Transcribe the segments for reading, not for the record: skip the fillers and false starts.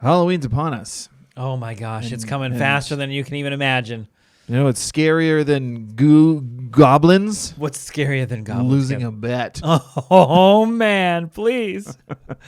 Halloween's upon us. Oh my gosh, it's coming faster than you can even imagine. You know, it's scarier than goblins. What's scarier than goblins? Losing a bet. Oh man, please.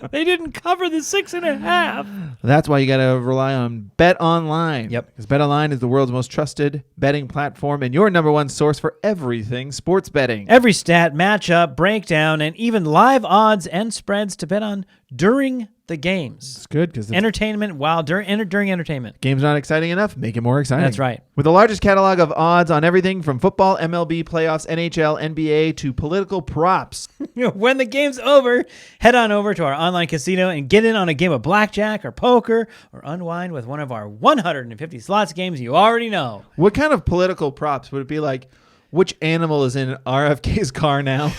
They didn't cover the 6.5. That's why you got to rely on Bet Online. Yep. Because Bet Online is the world's most trusted betting platform and your number one source for everything sports betting. Every stat, matchup, breakdown, and even live odds and spreads to bet on during the games. It's good because Entertainment during entertainment. game's not exciting enough. Make it more exciting. That's right. With the largest catalog of odds on everything from football, MLB, playoffs, NHL, NBA, to political props. When the game's over, head on over to our online casino and get in on a game of blackjack or poker or unwind with one of our 150 slots games you already know. What kind of political props would it be like? Which animal is in RFK's car now?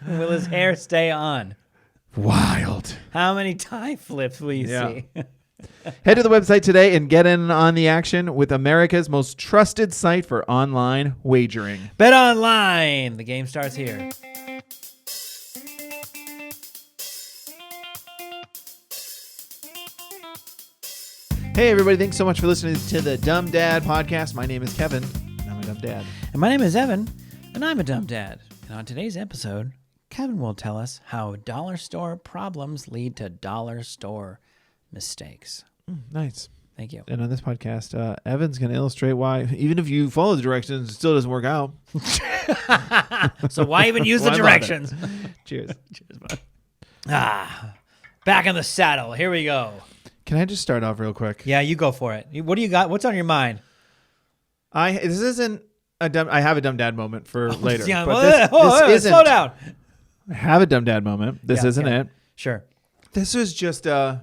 Will his hair stay on? Wild. How many tie flips will you see? Head to the website today and get in on the action with America's most trusted site for online wagering. Bet Online. The game starts here. Hey, everybody. Thanks so much for listening to the Dumb Dad podcast. My name is Kevin, and I'm a dumb dad. And my name is Evan, and I'm a dumb dad. And on today's episode, Kevin will tell us how dollar store problems lead to dollar store mistakes. Nice. Thank you. And on this podcast, Evan's going to illustrate why, even if you follow the directions, it still doesn't work out. So why even use the Why directions? Cheers. Cheers, bud. Back in the saddle. Here we go. Can I just start off real quick? Yeah, you go for it. What do you got? What's on your mind? This isn't a dumb. I have a dumb dad moment for later. Yeah, But this isn't. Slow down. I have a dumb dad moment. This isn't it. Sure. This was just a.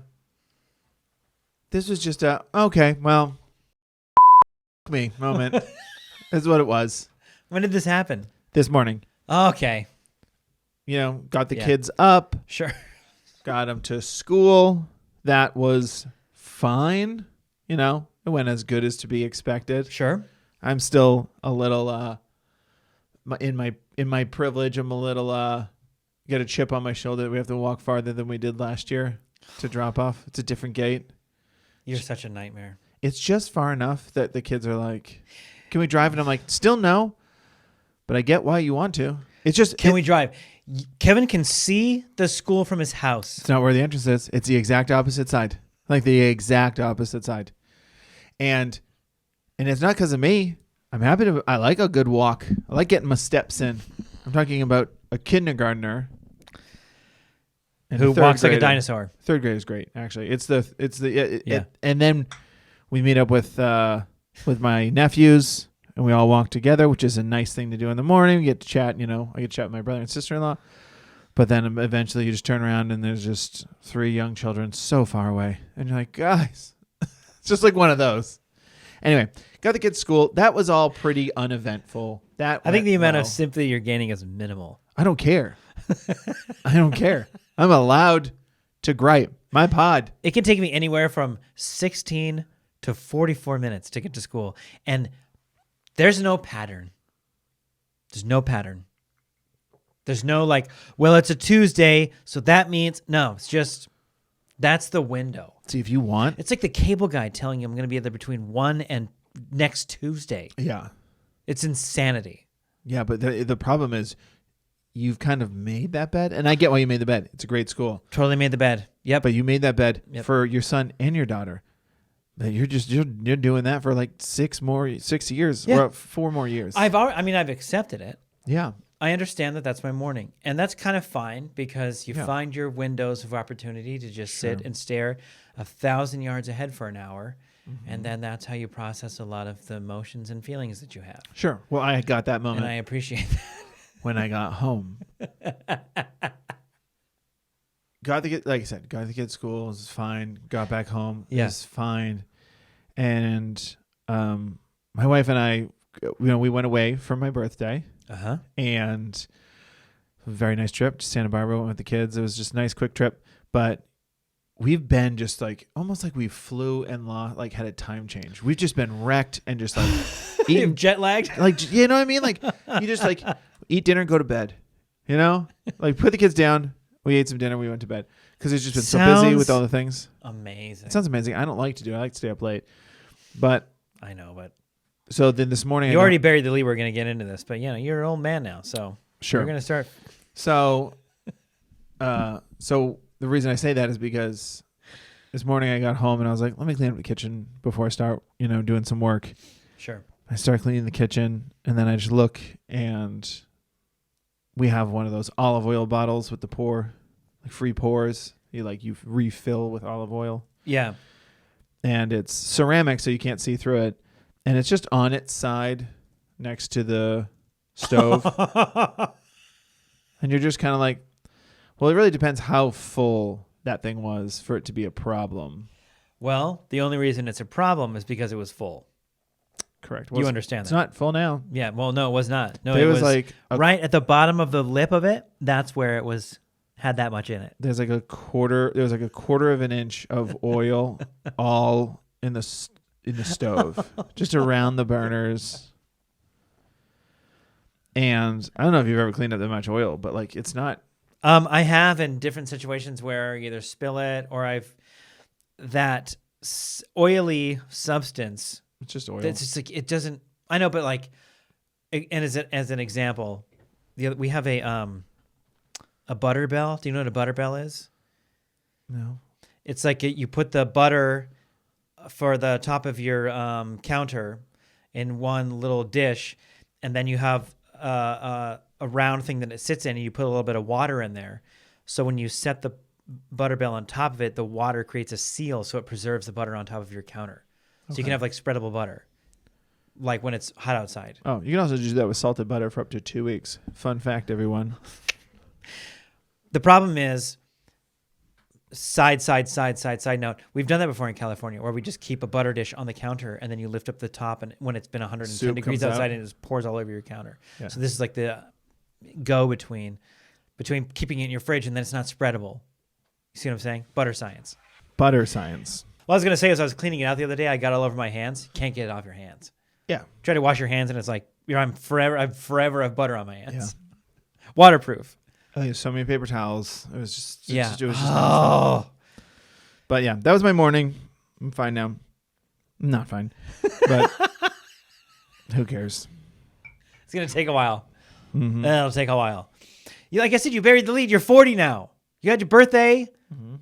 Okay, well, me moment. Is what it was. When did this happen? This morning. Okay. You know, got the kids up. Sure. Got them to school. That was fine. You know, it went as good as to be expected. Sure. I'm still a little in my privilege. I'm a little get a chip on my shoulder that we have to walk farther than we did last year to drop off. It's a different gate. You're such a nightmare. It's just far enough that the kids are like, "Can we drive?" And I'm like, "Still no, but I get why you want to." It's just Can we drive? Kevin can see the school from his house. It's not where the entrance is. It's the exact opposite side. Like the exact opposite side. And it's not because of me. I like a good walk. I like getting my steps in. I'm talking about a kindergartner and Who a third walks like a grader. dinosaur. Third grade is great, actually. And then we meet up with my nephews and we all walk together, which is a nice thing to do in the morning. We get to chat, I get to chat with my brother and sister-in-law. But then eventually you just turn around and there's just 3 young children so far away. And you're like, guys, it's just like one of those. Anyway, got the kids to school. That was all pretty uneventful. I think the amount of sympathy you're gaining is minimal. I don't care. I don't care. I'm allowed to gripe. My pod. It can take me anywhere from 16 to 44 minutes to get to school. And there's no pattern. There's no pattern. There's no like, well, it's a Tuesday, so that means, no, it's just, that's the window. See, if you want. It's like the cable guy telling you I'm going to be there between 1 and next Tuesday. Yeah. It's insanity. Yeah, but the problem is you've kind of made that bed. And I get why you made the bed. It's a great school. Totally made the bed. Yep. But you made that bed for your son and your daughter. But you're doing that for like 6 years or 4 more years. I've accepted it. Yeah. I understand that that's my morning. And that's kind of fine because you find your windows of opportunity to just sit and stare 1,000 yards ahead for an hour. Mm-hmm. And then that's how you process a lot of the emotions and feelings that you have. Sure. Well, I got that moment. And I appreciate that. When I got home. Got the kid to school. It was fine. Got back home. It was fine. And my wife and I, we went away for my birthday. Uh-huh. And a very nice trip to Santa Barbara. Went with the kids. It was just a nice, quick trip. But we've been just like, almost like we flew and had a time change. We've just been wrecked and just like eating jet lagged. Like, you know what I mean? Like, you just like eat dinner and go to bed. You know? Like, put the kids down. We ate some dinner. We went to bed. because it's just been so busy with all the things. Amazing. It sounds amazing. I don't like to do it. I like to stay up late. But I know, but so then this morning you already buried the lead. We're going to get into this, but you're an old man now, so sure. We're going to start. So, so the reason I say that is because this morning I got home and I was like, let me clean up the kitchen before I start, doing some work. Sure. I start cleaning the kitchen and then I just look and we have one of those olive oil bottles with the free pours. You refill with olive oil. Yeah. And it's ceramic, so you can't see through it. And it's just on its side next to the stove. And you're just kind of like, well, it really depends how full that thing was for it to be a problem. Well, the only reason it's a problem is because it was full. Correct. You understand it's that. not full now. Yeah, well, no, it was not. No, it was like right at the bottom of the lip of it. That's where it had that much in it. There was like a quarter of an inch of oil all in the stove, just around the burners. And I don't know if you've ever cleaned up that much oil, but it's not. I have in different situations where you either spill it or that oily substance. It's just oil. It's just it doesn't. I know, but and as an example, we have a butter bell. Do you know what a butter bell is? No. It's you put the butter for the top of your counter in one little dish, and then you have a round thing that it sits in, and you put a little bit of water in there. So when you set the butter bell on top of it, the water creates a seal, so it preserves the butter on top of your counter. So you can have spreadable butter, when it's hot outside. Oh, you can also do that with salted butter for up to 2 weeks. Fun fact, everyone. The problem is, side note, we've done that before in California where we just keep a butter dish on the counter and then you lift up the top and when it's been 110 Soup degrees comes outside out. and it just pours all over your counter. Yeah. So this is the go between keeping it in your fridge and then it's not spreadable. You see what I'm saying? Butter science. Butter science. What I was going to say is I was cleaning it out the other day. I got all over my hands. You can't get it off your hands. Yeah. Try to wash your hands and it's I forever have butter on my hands. Yeah. Waterproof. I used so many paper towels. It was just it was just not fun. But yeah, that was my morning. I'm fine now. I'm not fine. But who cares? It's going to take a while. Mm-hmm. It'll take a while. Like I said, you buried the lead. You're 40 now. You had your birthday. Mm-hmm.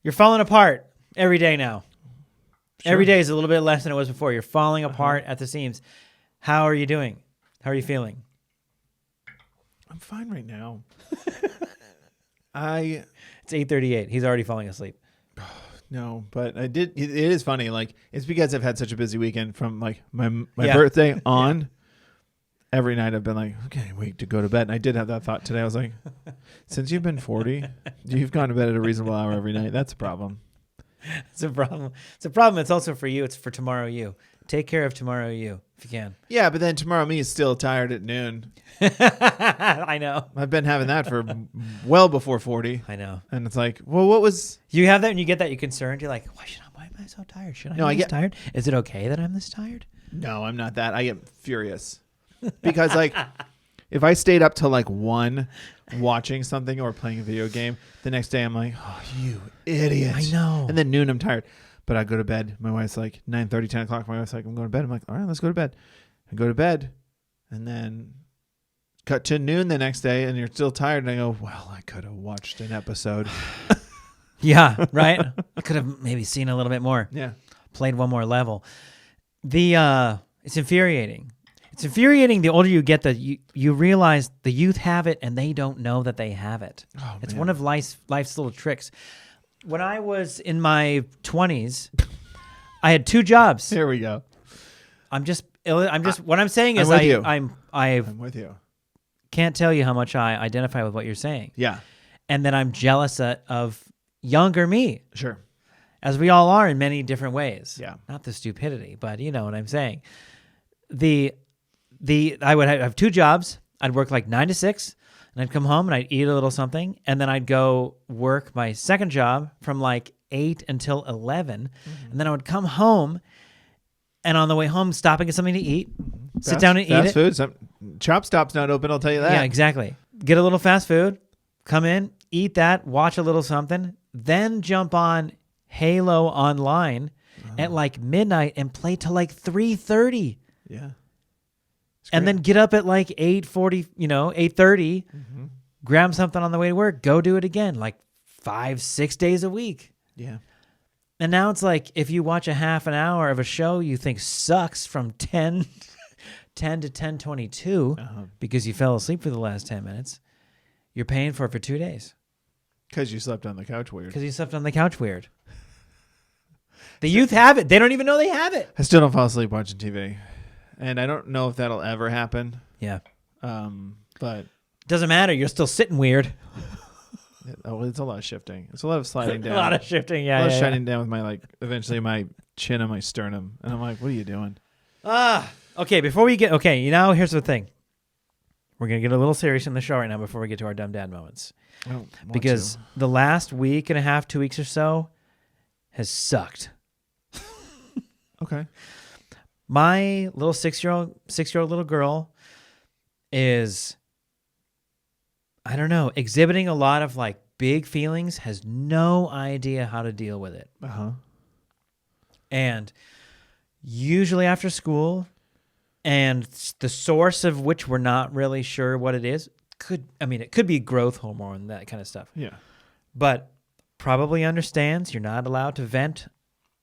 You're falling apart every day now. Sure. Every day is a little bit less than it was before. You're falling apart at the seams. How are you doing? How are you feeling? I'm fine right now. It's 8:38. He's already falling asleep. No, but I did. It is funny. It's because I've had such a busy weekend from my birthday on. Yeah. Every night I've been okay, wait to go to bed. And I did have that thought today. I was like, since you've been 40, you've gone to bed at a reasonable hour every night. That's a problem. It's a problem. It's a problem. It's also for you. It's for tomorrow you. Take care of tomorrow you if you can. Yeah, but then tomorrow me is still tired at noon. I know. I've been having that for well before 40. I know. And it's well, what was... You have that and you get that, you're concerned. You're like, why am I so tired? Should I be this tired? Is it okay that I'm this tired? No, I'm not that. I get furious. Because if I stayed up till 1 watching something or playing a video game, the next day I'm like, oh, you idiot. I know. And then noon I'm tired. But I go to bed. My wife's 9:30, 10 o'clock. My wife's I'm going to bed. I'm like, all right, let's go to bed. I go to bed. And then cut to noon the next day and you're still tired. And I go, well, I could have watched an episode. Yeah, right? I could have maybe seen a little bit more. Yeah. Played one more level. It's infuriating. It's infuriating the older you get that you realize the youth have it and they don't know that they have it. Oh, it's man. one of life's little tricks. When I was in my 20s, I had 2 jobs. Here we go. What I'm saying is I'm with you. Can't tell you how much I identify with what you're saying. Yeah. And then I'm jealous of younger me. Sure. As we all are in many different ways. Yeah. Not the stupidity, but you know what I'm saying. I would have 2 jobs. I'd work 9 to 6, and I'd come home and I'd eat a little something, and then I'd go work my second job from 8 until 11, and then I would come home, and on the way home, stop and get something to eat, sit down and eat it. Fast food. Chop Stop's not open, I'll tell you that. Yeah, exactly. Get a little fast food, come in, eat that, watch a little something, then jump on Halo online at like midnight and play till like 3:30. Yeah. And then get up at like 8:40, 8:30, grab something on the way to work, go do it again, like 5-6 days a week. Yeah. And now it's like if you watch a half an hour of a show you think sucks from 10 to 10:22 because you fell asleep for the last 10 minutes, you're paying for it for 2 days. Because you slept on the couch weird. Because you slept on the couch weird. The youth have it. They don't even know they have it. I still don't fall asleep watching TV. And I don't know if that'll ever happen. Yeah. But doesn't matter. You're still sitting weird. It's a lot of shifting. It's a lot of sliding down. A lot of shifting, yeah. A lot of sliding down with eventually my chin and my sternum. And I'm like, what are you doing? Okay, here's the thing. We're going to get a little serious in the show right now before we get to our dumb dad moments. Because the last week and a half, 2 weeks or so has sucked. Okay. My little six-year-old little girl is, I don't know, exhibiting a lot of like big feelings, has no idea how to deal with it. And usually after school, and the source of which we're not really sure what it is, it could be growth hormone, that kind of stuff. Yeah. But probably understands you're not allowed to vent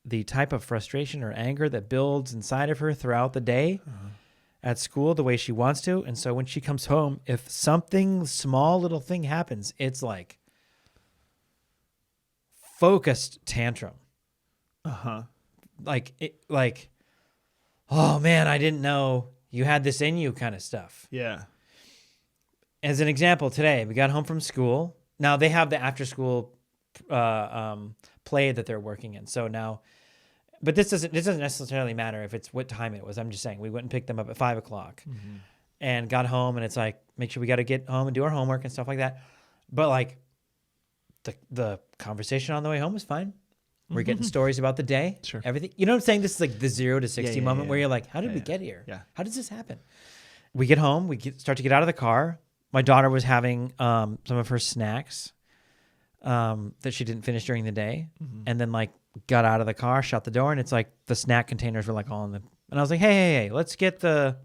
the type of frustration or anger that builds inside of her throughout the day at school the way she wants to. And so when she comes home, if something small little thing happens, it's like focused tantrum. Like, oh man, I didn't know you had this in you kind of stuff. Yeah. As an example, today we got home from school. Now they have the after school play that they're working in. So now, but this doesn't necessarily matter if it's what time it was. I'm just saying we went and picked them up at 5:00 and got home, and it's like, make sure we got to get home and do our homework and stuff like that. But like the conversation on the way home was fine. We're getting stories about the day, everything. You know what I'm saying? This is like the 0 to 60 moment where you're like, how did we get here? Yeah. How does this happen? We get home, start to get out of the car. My daughter was having some of her snacks that she didn't finish during the day, and then like got out of the car, shut the door, and it's like the snack containers were like all in the. And I was like, hey, let's get the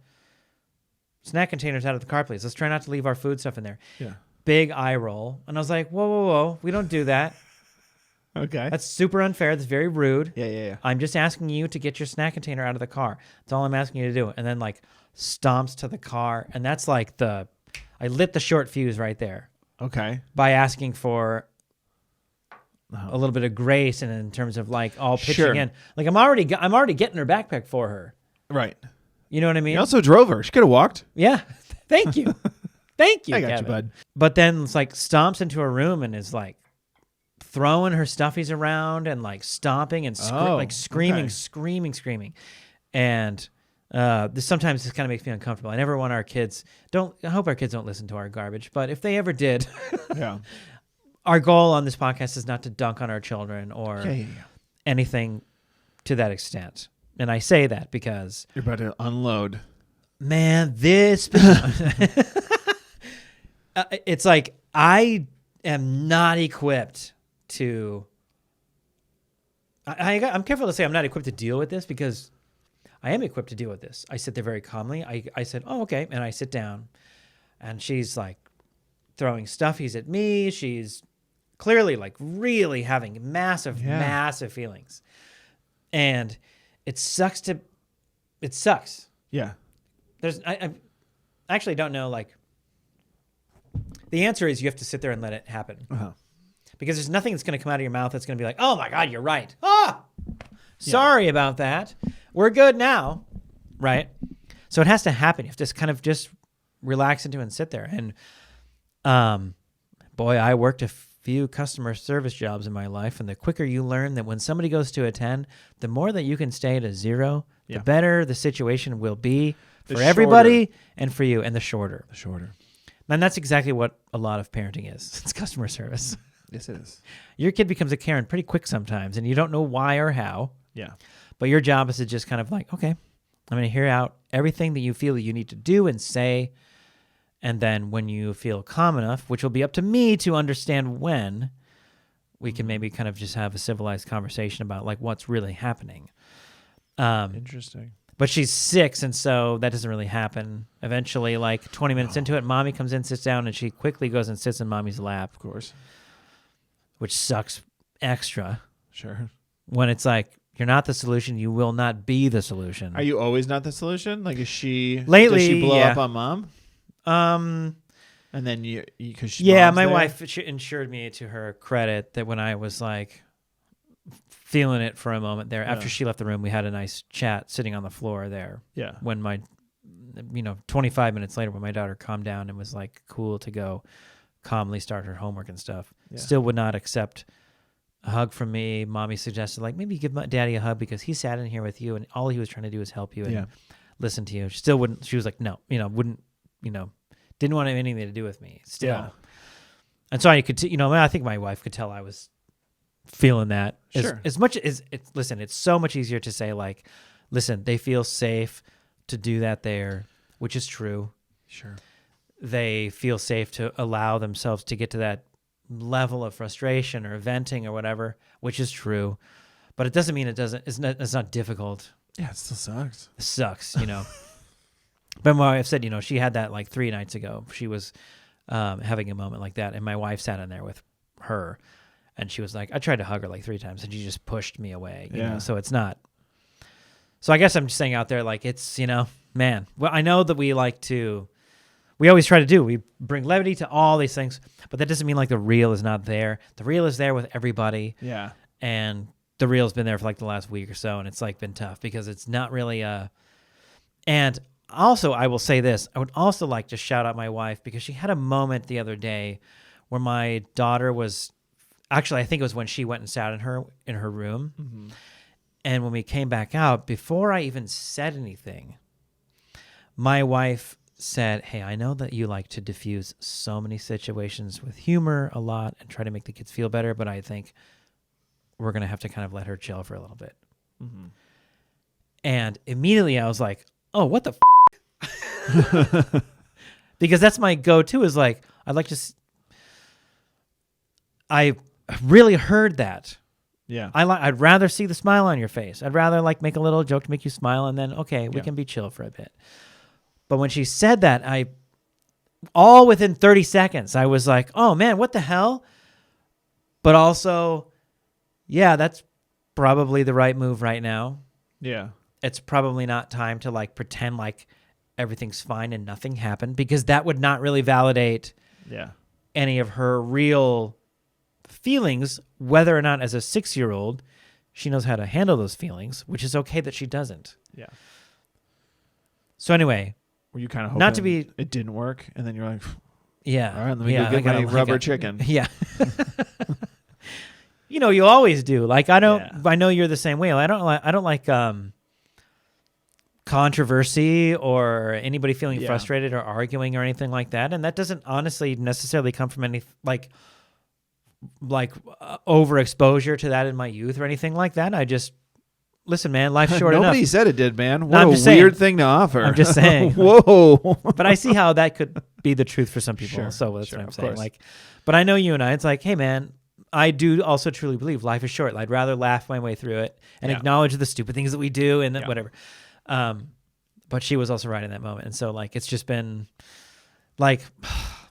snack containers out of the car, please. Let's try not to leave our food stuff in there. Yeah. Big eye roll, and I was like, whoa, we don't do that. Okay. That's super unfair. That's very rude. Yeah. I'm just asking you to get your snack container out of the car. That's all I'm asking you to do. And then like stomps to the car, and that's like I lit the short fuse right there. Okay. By asking for a little bit of grace, and in terms of like all pitching in, like I'm already getting her backpack for her. Right. You know what I mean? You also drove her. She could have walked. Yeah. Thank you. Thank you. I got Kevin. you, bud. But then it's like stomps into her room and is like throwing her stuffies around and like stomping and screaming. And sometimes this kind of makes me uncomfortable. I never want our kids I hope our kids don't listen to our garbage, but if they ever did, our goal on this podcast is not to dunk on our children or anything to that extent. And I say that because you're about to unload. Man, this it's like I am not equipped to. I'm careful to say I'm not equipped to deal with this because I am equipped to deal with this. I sit there very calmly. I said, oh, okay. And I sit down and she's like throwing stuffies at me. She's clearly like really having massive feelings. And it sucks. Yeah. I actually don't know. Like the answer is you have to sit there and let it happen. Because there's nothing that's going to come out of your mouth that's going to be like, oh my God, you're right. Sorry about that. We're good now. Right. So it has to happen. You have to kind of just relax into it and sit there. And boy, I worked a few customer service jobs in my life. And the quicker you learn that when somebody goes to a 10, the more that you can stay at a 0, the better the situation will be for everybody and for you. And the shorter. And that's exactly what a lot of parenting is. It's customer service. Yes, it is. Your kid becomes a Karen pretty quick sometimes, and you don't know why or how. Yeah. But your job is to just kind of like, okay, I'm going to hear out everything that you feel that you need to do and say, And then when you feel calm enough, which will be up to me to understand when, we can maybe kind of just have a civilized conversation about like what's really happening. Interesting. But she's 6, and so that doesn't really happen. Eventually, like 20 minutes into it, mommy comes in, sits down, and she quickly goes and sits in mommy's lap. Of course. Which sucks extra. Sure. When it's like, you're not the solution, you will not be the solution. Are you always not the solution? Like, is she... Lately, does she blow yeah. up on mom? And then you because my wife ensured me, to her credit, that when I was like feeling it for a moment there, after she left the room, we had a nice chat sitting on the floor there. Yeah. When 25 minutes later, when my daughter calmed down and was like cool to go calmly start her homework and stuff, still would not accept a hug from me. Mommy suggested like maybe give daddy a hug because he sat in here with you and all he was trying to do was help you and listen to you. She still wouldn't. She was like, no, wouldn't, didn't want to have anything to do with me still. Yeah. And so I could, I think my wife could tell I was feeling that. Sure. As much as listen, it's so much easier to say like, listen, they feel safe to do that there, which is true. Sure. They feel safe to allow themselves to get to that level of frustration or venting or whatever, which is true. But it doesn't mean it's not difficult. Yeah, it still sucks. It sucks, But my wife said, she had that like 3 nights ago. She was having a moment like that. And my wife sat in there with her. And she was like, I tried to hug her like 3 times. And she just pushed me away. You know? So it's not. So I guess I'm just saying out there, like, it's, man. Well, I know that we always try to do. We bring levity to all these things. But that doesn't mean like the real is not there. The real is there with everybody. Yeah. And the real's been there for like the last week or so. And it's like been tough because it's not really and also, I will say this. I would also like to shout out my wife because she had a moment the other day where my daughter was, actually, I think it was when she went and sat in her room. Mm-hmm. And when we came back out, before I even said anything, my wife said, hey, I know that you like to diffuse so many situations with humor a lot and try to make the kids feel better, but I think we're going to have to kind of let her chill for a little bit. Mm-hmm. And immediately I was like, oh, what the because that's my go-to is like, I really heard that. Yeah. I'd rather see the smile on your face. I'd rather like make a little joke to make you smile and then, okay, we can be chill for a bit. But when she said that, all within 30 seconds, I was like, oh man, what the hell? But also, yeah, that's probably the right move right now. Yeah. It's probably not time to like pretend like everything's fine and nothing happened because that would not really validate any of her real feelings, whether or not as a 6-year-old she knows how to handle those feelings, which is okay that she doesn't. Yeah. So anyway, were you kind of hoping not to be it didn't work and then you're like, yeah, all right, let me go get my rubber chicken. Yeah. You always do. Like I know you're the same way. I don't like controversy or anybody feeling frustrated or arguing or anything like that. And that doesn't honestly necessarily come from any like overexposure to that in my youth or anything like that. I just listen, man, life's short enough. Nobody said it did, man. What a weird thing to offer. I'm just saying. Whoa. But I see how that could be the truth for some people. Sure, so that's what I'm saying. Course. Like, but I know you and I, it's like, hey man, I do also truly believe life is short. I'd rather laugh my way through it and acknowledge the stupid things that we do and whatever. But she was also right in that moment. And so like, it's just been like,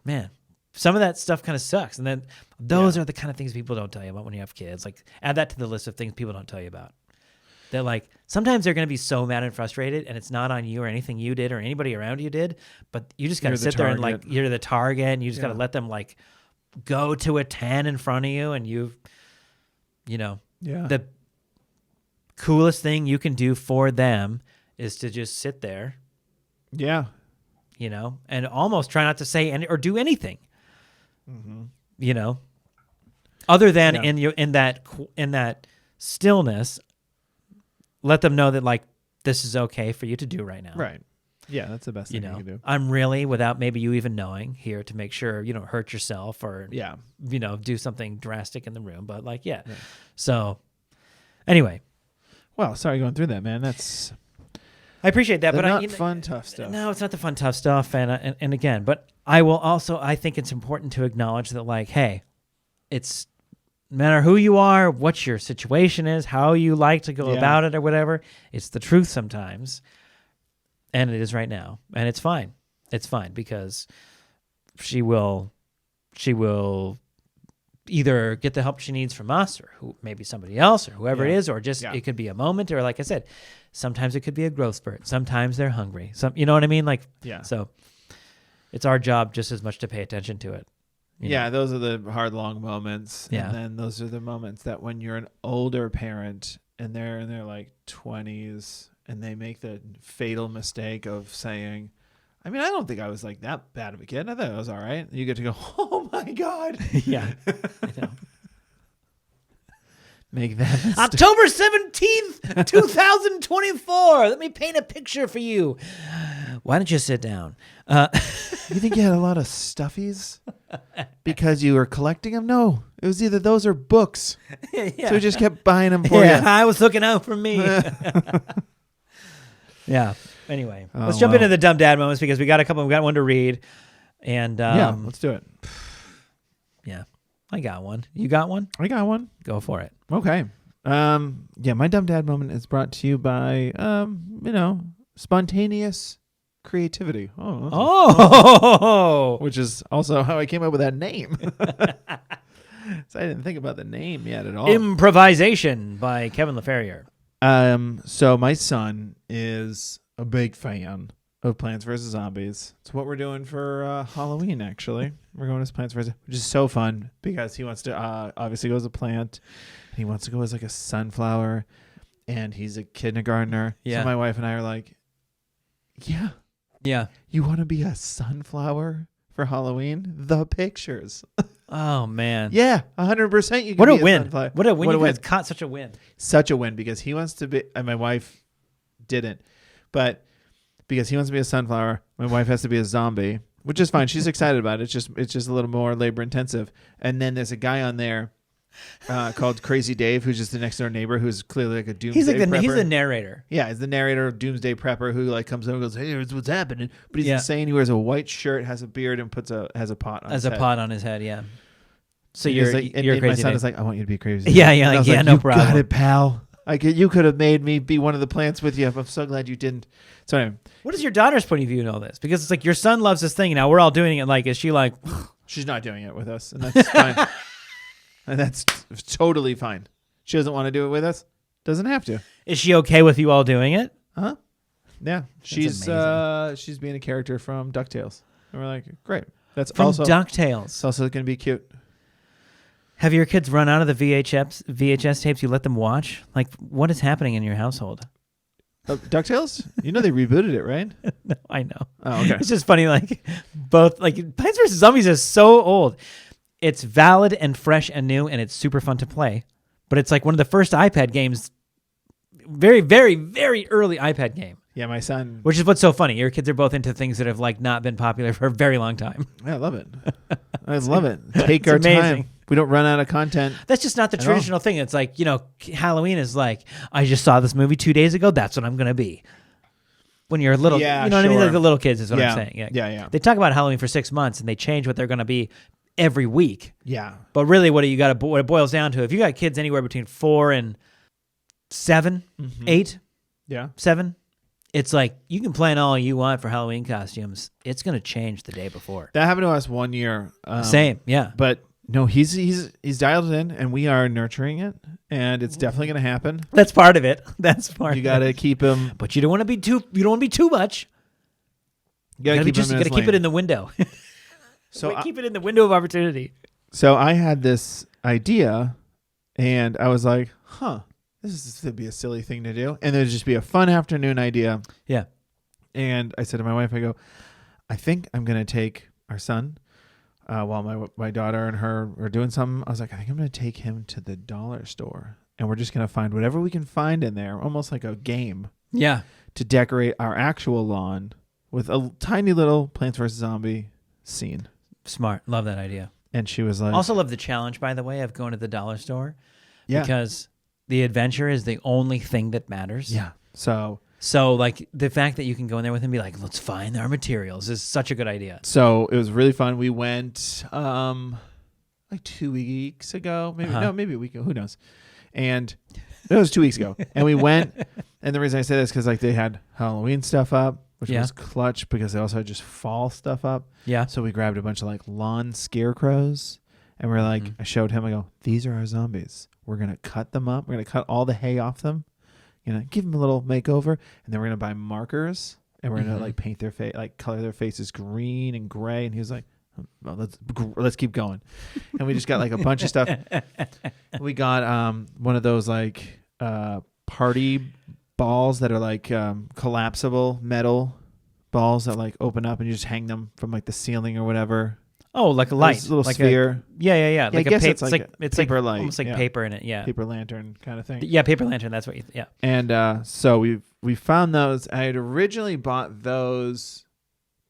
man, some of that stuff kind of sucks. And then those are the kind of things people don't tell you about when you have kids. Like add that to the list of things people don't tell you about. They're like, sometimes they're going to be so mad and frustrated and it's not on you or anything you did or anybody around you did, but you just got to sit there and like, you're the target and you just got to let them like go to a 10 in front of you. And the coolest thing you can do for them is to just sit there. Yeah. And almost try not to say any or do anything. Mm-hmm. Other than in that stillness, let them know that like this is okay for you to do right now. Right. Yeah, that's the best thing you can do. I'm really, without maybe you even knowing, here to make sure you don't hurt yourself or do something drastic in the room. But like, So anyway. Well, sorry going through that, man. I appreciate that, but not fun, tough stuff. No, it's not the fun, tough stuff. And again, but I think it's important to acknowledge that, like, hey, it's no matter who you are, what your situation is, how you like to go about it or whatever, it's the truth sometimes. And it is right now. And it's fine. It's fine because she will either get the help she needs from us or maybe somebody else or whoever it is, or just it could be a moment, or like I said, sometimes it could be a growth spurt. Sometimes they're hungry. You know what I mean? Like, so it's our job just as much to pay attention to it. You know? Those are the hard, long moments. Yeah. And then those are the moments that when you're an older parent and they're in their like 20s and they make the fatal mistake of saying, I mean, I don't think I was like that bad of a kid. I thought I was all right. You get to go, oh my God. Yeah. I know. Make that mistake. October 17th, 2024. Let me paint a picture for you. Why don't you sit down? You think you had a lot of stuffies because you were collecting them? No, it was either those or books. So we just kept buying them for you. I was looking out for me. Yeah. Anyway, let's jump into the dumb dad moments because we got one to read. And let's do it. Yeah. I got one. You got one? I got one. Go for it. Okay. My dumb dad moment is brought to you by spontaneous creativity. Which is also how I came up with that name. So I didn't think about the name yet at all. Improvisation by Kevin LaFerriere. So my son is a big fan of Plants vs. Zombies. It's what we're doing for Halloween, actually. We're going as Plants vs. which is so fun because he wants to obviously go as a plant. And he wants to go as like a sunflower. And he's a kindergartner. Yeah. So my wife and I are like, yeah. You want to be a sunflower for Halloween? The pictures. Oh, man. Yeah, 100% you can What a be win. sunflower. What a win. You win. guys caught such a win. Such a win because he wants to be, and my wife didn't, but because he wants to be a sunflower, my wife has to be a zombie, which is fine. She's excited about it. It's just a little more labor intensive. And then there's a guy on there called Crazy Dave, who's just the next door neighbor, who's clearly like a doomsday prepper. He's the narrator. Yeah, he's the narrator of Doomsday Prepper who like comes over and goes, "Hey, here's what's happening." But he's insane. He wears a white shirt, has a beard, and has a pot on his head. Pot on his head, yeah. So you're Crazy my son Dave. is like, "I want you to be Crazy." Yeah, Dave. no you problem. Got it, pal. You could have made me be one of the plants with you. I'm so glad you didn't. So anyway, what is your daughter's point of view in all this? Because it's like your son loves this thing. Now we're all doing it. Like, is she like? She's not doing it with us, and that's fine. And that's totally fine. She doesn't want to do it with us. Doesn't have to. Is she okay with you all doing it? Huh? Yeah. She's being a character from DuckTales. And we're like, great. That's from also DuckTales. It's also going to be cute. Have your kids run out of the VHS tapes you let them watch? Like, what is happening in your household? DuckTales? You know they rebooted it, right? No, I know. Oh, okay. It's just funny, like, both, like, Plants vs. Zombies is so old. It's valid and fresh and new, and it's super fun to play. But it's like one of the first iPad games, very, very, very early iPad game. Yeah, my son. Which is what's so funny. Your kids are both into things that have like not been popular for a very long time. Yeah, I love it. I love it. Take our time. We don't run out of content. That's just not the traditional thing. It's like, Halloween is like, I just saw this movie 2 days ago. That's what I'm going to be. When you're a little, yeah, you know what I mean? Like the little kids is what I'm saying. Yeah. They talk about Halloween for 6 months and they change what they're going to be every week. Yeah. But really what it boils down to, if you got kids anywhere between 4 and 7, 8, 7, it's like you can plan all you want for Halloween costumes. It's going to change the day before. That happened to us 1 year. Same, yeah. But no, he's dialed it in, and we are nurturing it, and it's definitely going to happen. That's part of it. That's part. You got to keep him, but you don't want to be too. You don't want to be too much. You got to keep it in the window. So keep it in the window of opportunity. So I had this idea, and I was like, this would be a silly thing to do. And it would just be a fun afternoon idea. Yeah. And I said to my wife, I go, I think I'm going to take our son while my daughter and her are doing something. I was like, I think I'm going to take him to the dollar store. And we're just going to find whatever we can find in there, almost like a game. Yeah. To decorate our actual lawn with a tiny little Plants vs. Zombie scene. Smart. Love that idea. And she was like... Also love the challenge, by the way, of going to the dollar store. Yeah. Because the adventure is the only thing that matters. Yeah. So So like the fact that you can go in there with him and be like, let's find our materials is such a good idea. So it was really fun. We went like 2 weeks ago, maybe maybe a week ago, who knows? And it was 2 weeks ago, and we went. And the reason I say this because like they had Halloween stuff up, which was clutch because they also had just fall stuff up. Yeah. So we grabbed a bunch of like lawn scarecrows, and we're like, I showed him. I go, these are our zombies. We're gonna cut them up. We're gonna cut all the hay off them. Give them a little makeover, and then we're gonna buy markers, and we're gonna like paint their face, like color their faces green and gray. And he was like, well, let's keep going. And we just got like a bunch of stuff. We got one of those like party balls that are like collapsible metal balls that like open up and you just hang them from like the ceiling or whatever. Oh, like a light, little like sphere. Yeah. Like I guess it's like paper light, almost like paper in it. Yeah, paper lantern kind of thing. Yeah, paper lantern. That's what. Yeah. And so we found those. I had originally bought those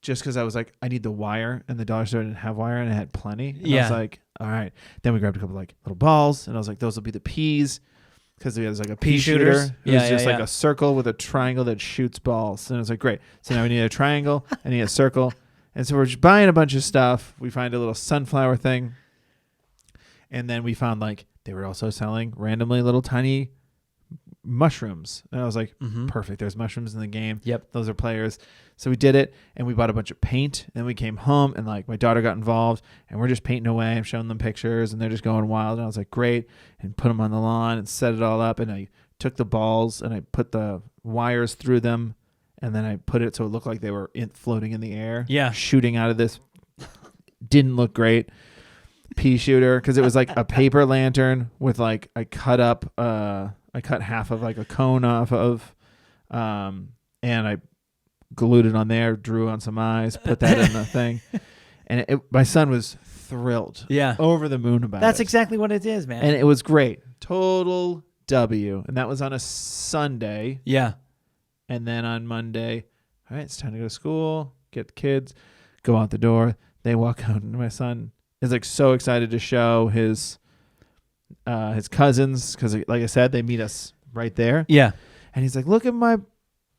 just because I was like, I need the wire, and the dollar store didn't have wire, and I had plenty. And I was like, all right. Then we grabbed a couple like little balls, and I was like, those will be the peas. Because there's like a pea shooter who's just like a circle with a triangle that shoots balls. And I was like, great. So now we need a triangle. I need a circle. And so we're just buying a bunch of stuff. We find a little sunflower thing. And then we found like they were also selling randomly little tiny mushrooms. And I was like, perfect. There's mushrooms in the game. Yep. Those are players. So we did it, and we bought a bunch of paint. And then we came home, and like my daughter got involved, and we're just painting away. I'm showing them pictures, and they're just going wild. And I was like, great. And put them on the lawn and set it all up. And I took the balls and I put the wires through them. And then I put it so it looked like they were floating in the air. Yeah. Shooting out of this. Didn't look great. Pea shooter, because it was like a paper lantern with like I cut half of like a cone off of, and I glued it on there, drew on some eyes, put that in the thing, and my son was thrilled, over the moon about it. That's exactly what it is, man. And it was great, total W. And that was on a Sunday. Yeah. And then on Monday, all right, it's time to go to school, get the kids, go out the door. They walk out, and my son is like so excited to show his cousins because, like I said, they meet us right there. Yeah. And he's like, look at my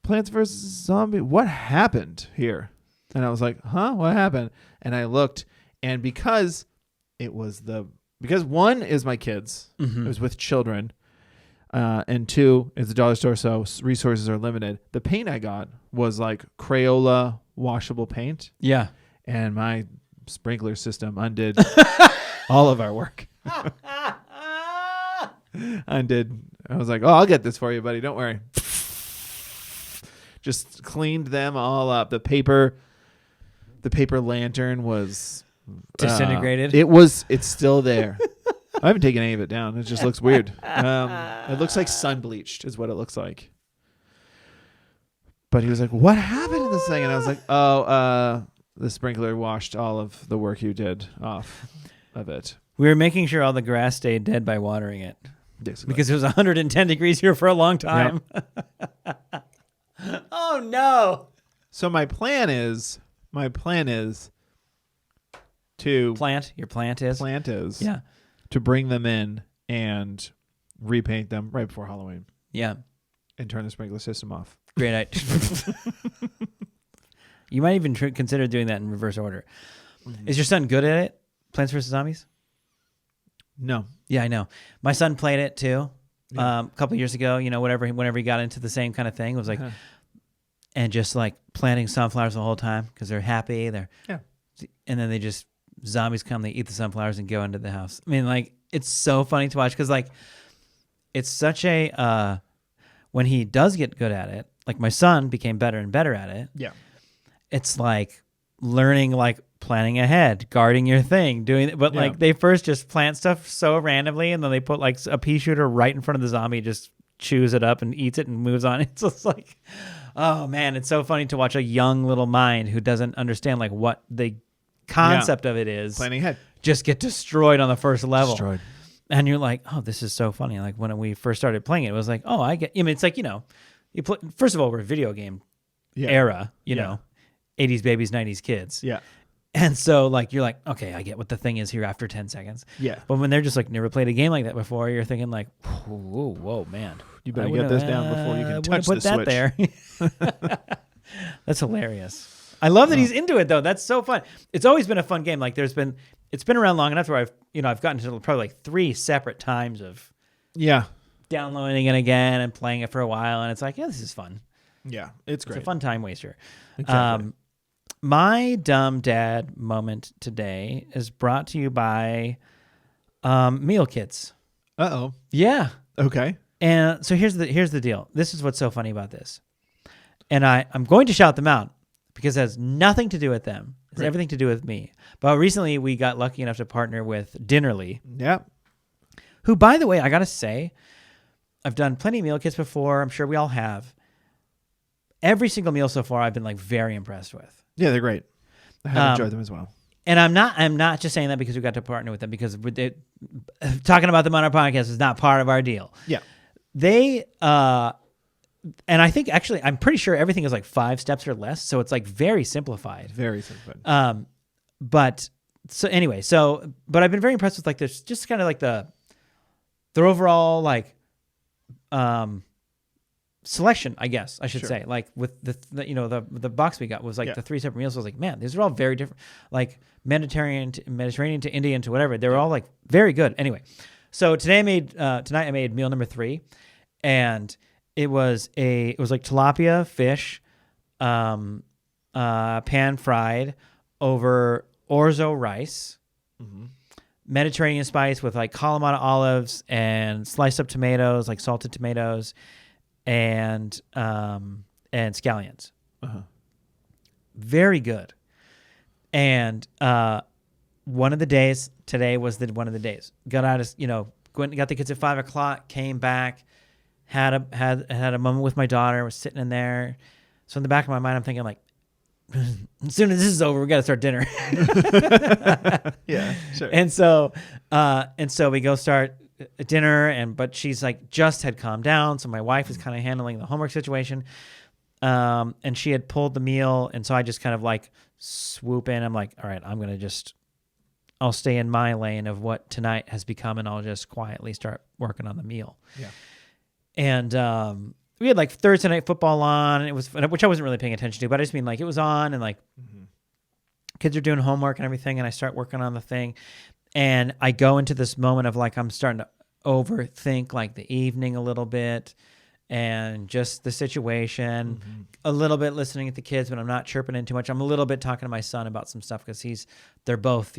Plants vs. Zombie. What happened here? And I was like, huh? What happened? And I looked, and because one is my kids. It was with children. And two, it's a dollar store, so resources are limited. The paint I got was like Crayola washable paint. Yeah. And my sprinkler system undid all of our work. Undid. I was like, oh, I'll get this for you, buddy. Don't worry. Just cleaned them all up. The paper lantern was disintegrated. It's still there. I haven't taken any of it down. It just looks weird. It looks like sun bleached is what it looks like. But he was like, what happened to this thing? And I was like, the sprinkler washed all of the work you did off of it. We were making sure all the grass stayed dead by watering it. Basically. Because it was 110 degrees here for a long time. Yep. Oh, no. So my plan is to... Your plant is? Yeah. To bring them in and repaint them right before Halloween. Yeah. And turn the sprinkler system off. Great idea. You might even consider doing that in reverse order. Mm-hmm. Is your son good at it? Plants vs. Zombies? No. Yeah, I know. My son played it too. Yeah. A couple years ago, whenever he got into the same kind of thing, it was like, and just like planting sunflowers the whole time because they're happy. And then zombies come, they eat the sunflowers and go into the house. I mean, like, it's so funny to watch because like, it's such a, when he does get good at it, like my son became better and better at it. Yeah. It's like learning, like planning ahead, guarding your thing, doing it. But like they first just plant stuff so randomly, and then they put like a pea shooter right in front of the zombie, just chews it up and eats it and moves on. It's just like, oh man, it's so funny to watch a young little mind who doesn't understand like what the concept of it is. Planning ahead. Just get destroyed on the first level. Destroyed. And you're like, oh, this is so funny. Like when we first started playing it, it was like, oh, I get. I mean, it's like you play. First of all, we're a video game era. You know. 80s babies, 90s kids. Yeah. And so like you're like, okay, I get what the thing is here after 10 seconds. Yeah. But when they're just like never played a game like that before, you're thinking like, whoa, man. You better get this down before you can touch the switch. There. That's hilarious. I love that he's into it though. That's so fun. It's always been a fun game. Like it's been around long enough where I've gotten to probably like 3 separate times of downloading it again and playing it for a while, and it's like, yeah, this is fun. Yeah, it's great. It's a fun time waster. Exactly. My dumb dad moment today is brought to you by meal kits. Uh-oh. Yeah. Okay. And so here's the deal. This is what's so funny about this. And I'm going to shout them out because it has nothing to do with them. It's everything to do with me. But recently we got lucky enough to partner with Dinnerly. Yeah. Who, by the way, I got to say, I've done plenty of meal kits before. I'm sure we all have. Every single meal so far I've been like very impressed with. Yeah, they're great. I have enjoyed them as well. And I'm not just saying that because we got to partner with them, because talking about them on our podcast is not part of our deal. Yeah. They and I think actually I'm pretty sure everything is like 5 steps or less, so it's like very simplified. Very simplified. But I've been very impressed with like this, just kind of like their overall like selection, I guess I should say. Like with the box we got was like the 3 separate meals. I was like, man, these are all very different, like Mediterranean to Indian to whatever. They were all like very good. Anyway, so tonight I made meal number 3, and it was like tilapia fish, pan fried over orzo rice, Mediterranean spice with like Kalamata olives and sliced up tomatoes, like salted tomatoes, and scallions. Very good. And one of the days today was one of the days. Got out of got the kids at 5:00, came back, had a moment with my daughter, was sitting in there. So in the back of my mind I'm thinking like, as soon as this is over, we got to start dinner. Yeah, sure. And so we go start dinner, but she's like just had calmed down, so my wife is kind of handling the homework situation, and she had pulled the meal, and so I just kind of like swoop in. I'm like, all right, I'll stay in my lane of what tonight has become, and I'll just quietly start working on the meal. Yeah. And we had like Thursday night football on, and which I wasn't really paying attention to, but I just mean like it was on, and like kids are doing homework and everything, and I start working on the thing. And I go into this moment of like I'm starting to overthink like the evening a little bit and just the situation, a little bit listening to the kids, but I'm not chirping in too much. I'm a little bit talking to my son about some stuff because they're both,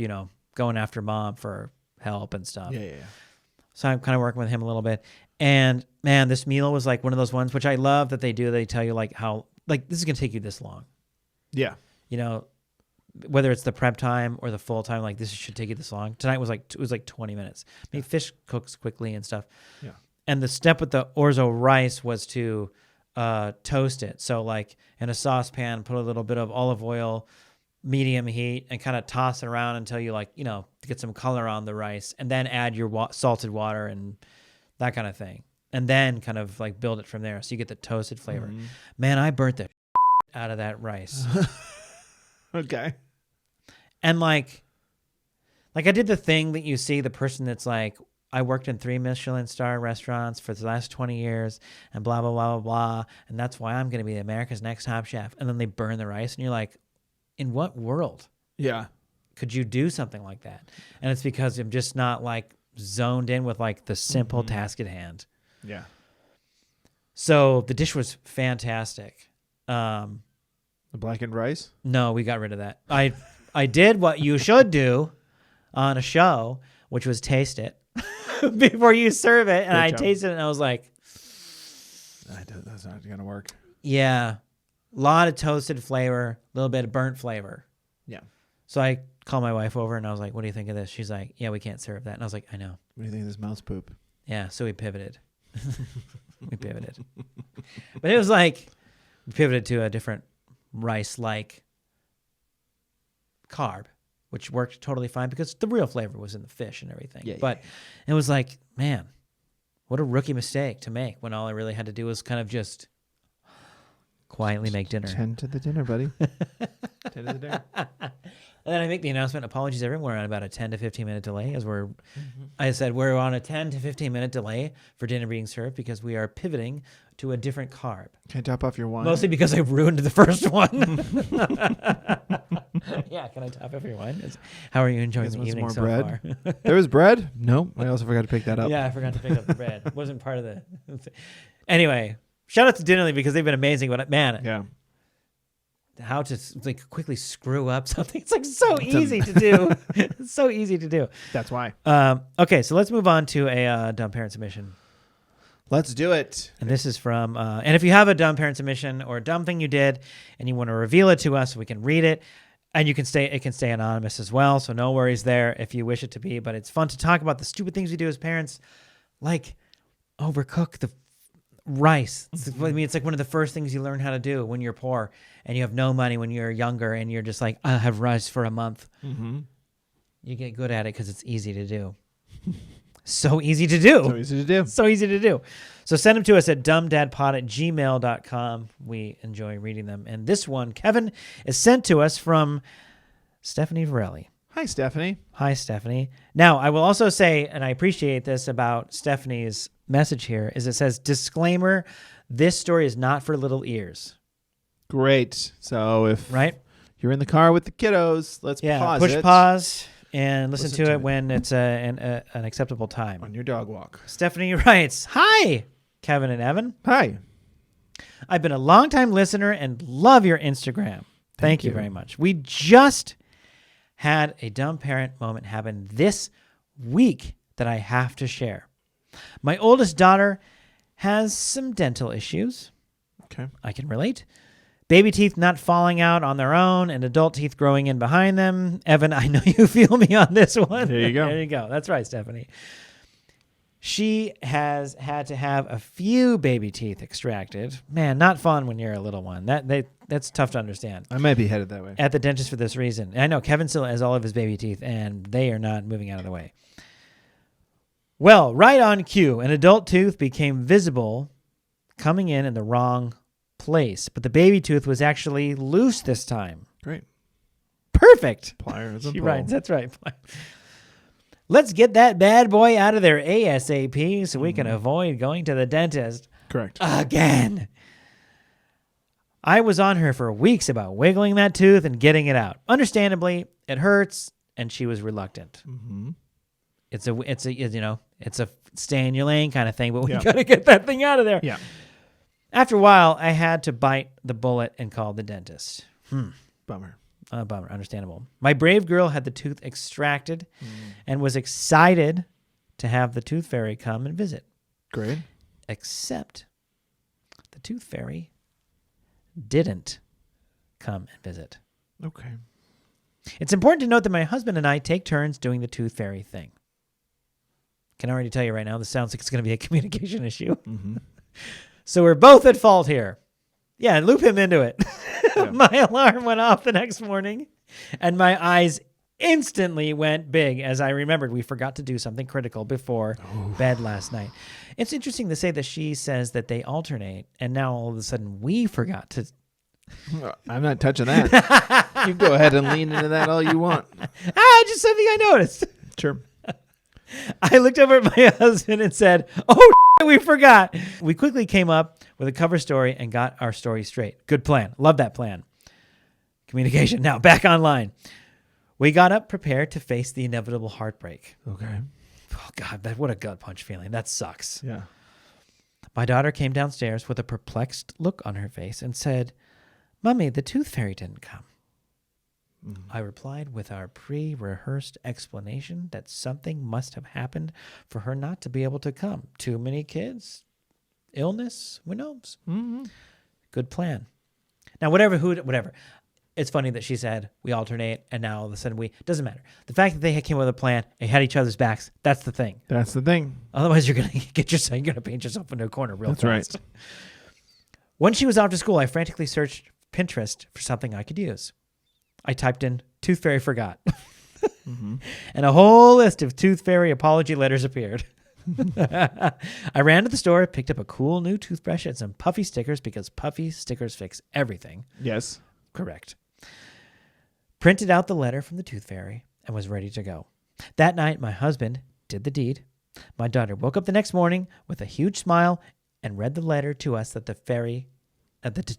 going after mom for help and stuff. Yeah. So I'm kind of working with him a little bit. And man, this meal was like one of those ones, which I love that they do. They tell you like how, like, this is going to take you this long. Yeah. Whether it's the prep time or the full time, like this should take you this long. Tonight was like 20 minutes. I mean, fish cooks quickly and stuff. Yeah. And the step with the orzo rice was to toast it. So like in a saucepan, put a little bit of olive oil, medium heat, and kind of toss it around until you get some color on the rice, and then add your salted water and that kind of thing. And then kind of like build it from there. So you get the toasted flavor. Man, I burnt the out of that rice. Okay. And like I did the thing that you see, the person that's like, I worked in 3 Michelin star restaurants for the last 20 years and blah, blah, blah, blah, blah. And that's why I'm going to be America's next top chef. And then they burn the rice and you're like, in what world could you do something like that? And it's because I'm just not like zoned in with like the simple task at hand. Yeah. So the dish was fantastic. The blackened rice? No, we got rid of that. I did what you should do on a show, which was taste it before you serve it. And I tasted it and I was like, that's not going to work. Yeah. A lot of toasted flavor, a little bit of burnt flavor. Yeah. So I called my wife over and I was like, what do you think of this? She's like, yeah, we can't serve that. And I was like, I know. What do you think of this mouse poop? Yeah. So we pivoted. But it was like, we pivoted to a different rice-like carb, which worked totally fine because the real flavor was in the fish and everything. But it was like, man, what a rookie mistake to make when all I really had to do was kind of just quietly make dinner. 10 to the dinner, buddy. 10 to the dinner. And then I make the announcement, apologies everyone, we're on about a 10 to 15 minute delay I said we're on a 10 to 15 minute delay for dinner being served because we are pivoting to a different carb. Can I top off your wine? Mostly because I ruined the first one. Yeah, can I top off your wine? How are you enjoying the evening so far? There was bread? No, I also forgot to pick that up. Yeah, I forgot to pick up the bread. It wasn't part of the... Anyway, shout out to Dinnerly because they've been amazing, but man... Yeah. How to quickly screw up something. It's so easy to do. It's so easy to do. That's why. Okay, so let's move on to a dumb parent submission. Let's do it. And this is from, and if you have a dumb parent submission or a dumb thing you did and you want to reveal it to us, we can read it. And it can stay anonymous as well. So no worries there if you wish it to be. But it's fun to talk about the stupid things we do as parents, like overcook the rice. It's like one of the first things you learn how to do when you're poor and you have no money when you're younger and you're just like, I'll have rice for a month. Mm-hmm. You get good at it because it's easy to do. So easy to do. So easy to do. So easy to do. So send them to us at dumbdadpod@gmail.com. We enjoy reading them. And this one, Kevin, is sent to us from Stephanie Varelli. Hi, Stephanie. Hi, Stephanie. Now, I will also say, and I appreciate this about Stephanie's message here, is it says, disclaimer, this story is not for little ears. Great. So if right? you're in the car with the kiddos, let's pause push it. pause and listen to it when it's an acceptable time. On your dog walk. Stephanie writes, hi, Kevin and Evan. Hi. I've been a longtime listener and love your Instagram. Thank you very much. We just had a dumb parent moment happen this week that I have to share. My oldest daughter has some dental issues. Okay. I can relate. Baby teeth not falling out on their own and adult teeth growing in behind them. Evan, I know you feel me on this one. There you go. There you go. That's right, Stephanie. She has had to have a few baby teeth extracted. Man, not fun when you're a little one. That's tough to understand. I might be headed that way. At the dentist for this reason. I know Kevin still has all of his baby teeth, and they are not moving out of the way. Well, right on cue, an adult tooth became visible coming in the wrong place, but the baby tooth was actually loose this time. Great. Perfect. Pliers and She pull. writes, that's right. Let's get that bad boy out of there ASAP so we can avoid going to the dentist. Correct. Again. I was on her for weeks about wiggling that tooth and getting it out. Understandably, it hurts, and she was reluctant. Mm-hmm. It's a stay in your lane kind of thing, but we gotta get that thing out of there. Yeah. After a while, I had to bite the bullet and call the dentist. Bummer. Bummer. Understandable. My brave girl had the tooth extracted and was excited to have the tooth fairy come and visit. Great. Except the tooth fairy didn't come and visit. Okay. It's important to note that my husband and I take turns doing the tooth fairy thing. Can already tell you right now, this sounds like it's going to be a communication issue. Mm-hmm. So we're both at fault here. Yeah, loop him into it. Yeah. My alarm went off the next morning, and my eyes instantly went big as I remembered we forgot to do something critical before bed last night. It's interesting to say that she says that they alternate, and now all of a sudden we forgot to. I'm not touching that. You go ahead and lean into that all you want. Just something I noticed. Sure. I looked over at my husband and said, oh, we forgot. We quickly came up with a cover story and got our story straight. Good plan. Love that plan. Communication. Now back online. We got up prepared to face the inevitable heartbreak. Okay. Oh, God, what a gut punch feeling. That sucks. Yeah. My daughter came downstairs with a perplexed look on her face and said, Mommy, the tooth fairy didn't come. I replied with our pre-rehearsed explanation that something must have happened for her not to be able to come. Too many kids, illness, who knows? Mm-hmm. Good plan. Now, whatever. It's funny that she said we alternate, and now all of a sudden doesn't matter. The fact that they came up with a plan, they had each other's backs, that's the thing. That's the thing. Otherwise, you're gonna paint yourself into a corner real fast. That's right. When she was off to school, I frantically searched Pinterest for something I could use. I typed in tooth fairy forgot. And a whole list of tooth fairy apology letters appeared. I ran to the store, picked up a cool new toothbrush and some puffy stickers because puffy stickers fix everything. Yes. Correct. printed out the letter from the Tooth Fairy, and was ready to go. That night, my husband did the deed. My daughter woke up the next morning with a huge smile and read the letter to us that the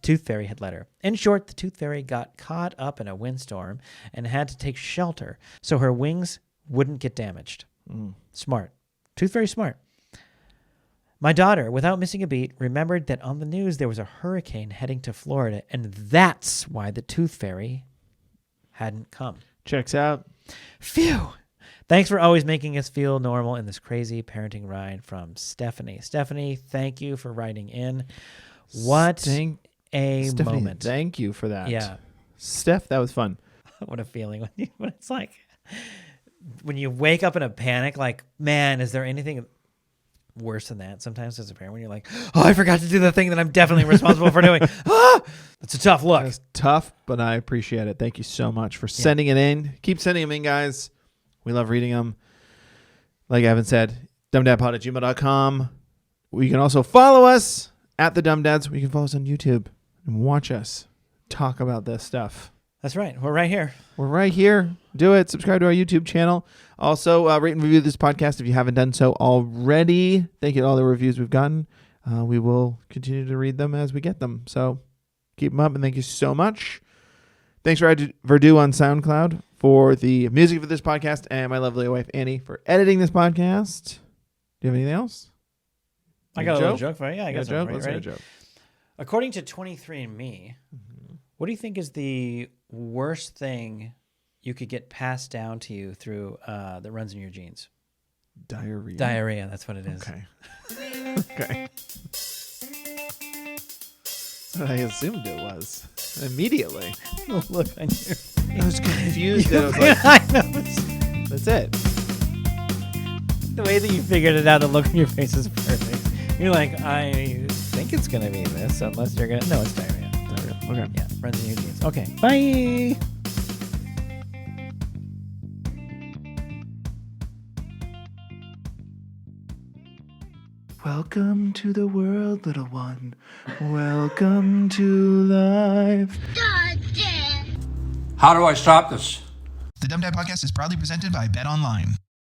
Tooth Fairy had let her. In short, the Tooth Fairy got caught up in a windstorm and had to take shelter so her wings wouldn't get damaged. Smart. Tooth Fairy smart. My daughter, without missing a beat, remembered that on the news there was a hurricane heading to Florida, and that's why the Tooth Fairy hadn't come. Checks out. Phew. Thanks for always making us feel normal in this crazy parenting ride, from Stephanie. Stephanie, thank you for writing in. What a Stephanie, moment. Thank you for that. Yeah. Steph, that was fun. What a feeling when it's like, when you wake up in a panic, like, man, is there anything worse than that sometimes as a parent, when you're like, oh, I forgot to do the thing that I'm definitely responsible for doing. It's a tough look. It's tough, but I appreciate it. Thank you so much for sending it in. Keep sending them in, guys. We love reading them. Like Evan said, dumbdadpod@gmail.com. You can also follow us at the Dumb Dads. You can follow us on YouTube and watch us talk about this stuff. That's right. We're right here. We're right here. Do it. Subscribe to our YouTube channel. Also, rate and review this podcast if you haven't done so already. Thank you to all the reviews we've gotten. We will continue to read them as we get them. So keep them up, and thank you so much. Thanks for Verdu on SoundCloud for the music for this podcast, and my lovely wife, Annie, for editing this podcast. Do you have anything else? I got a little joke for you. Yeah, I got a joke. Let's hear a joke. According to 23andMe, what do you think is the worst thing you could get passed down to you through that runs in your genes? Diarrhea. Diarrhea, that's what it is. Okay. Okay. That's what I assumed it was. Immediately. Look on your face. I was confused. I was like, I know. that's it. The way that you figured it out, the look on your face is perfect. You're like, I think it's going to be this, unless you're going to... No, it's diarrhea. Okay. Yeah, runs in your genes. Okay, bye. Welcome to the world, little one. Welcome to life. How do I stop this? The Dumb Dad Podcast is proudly presented by Bet Online.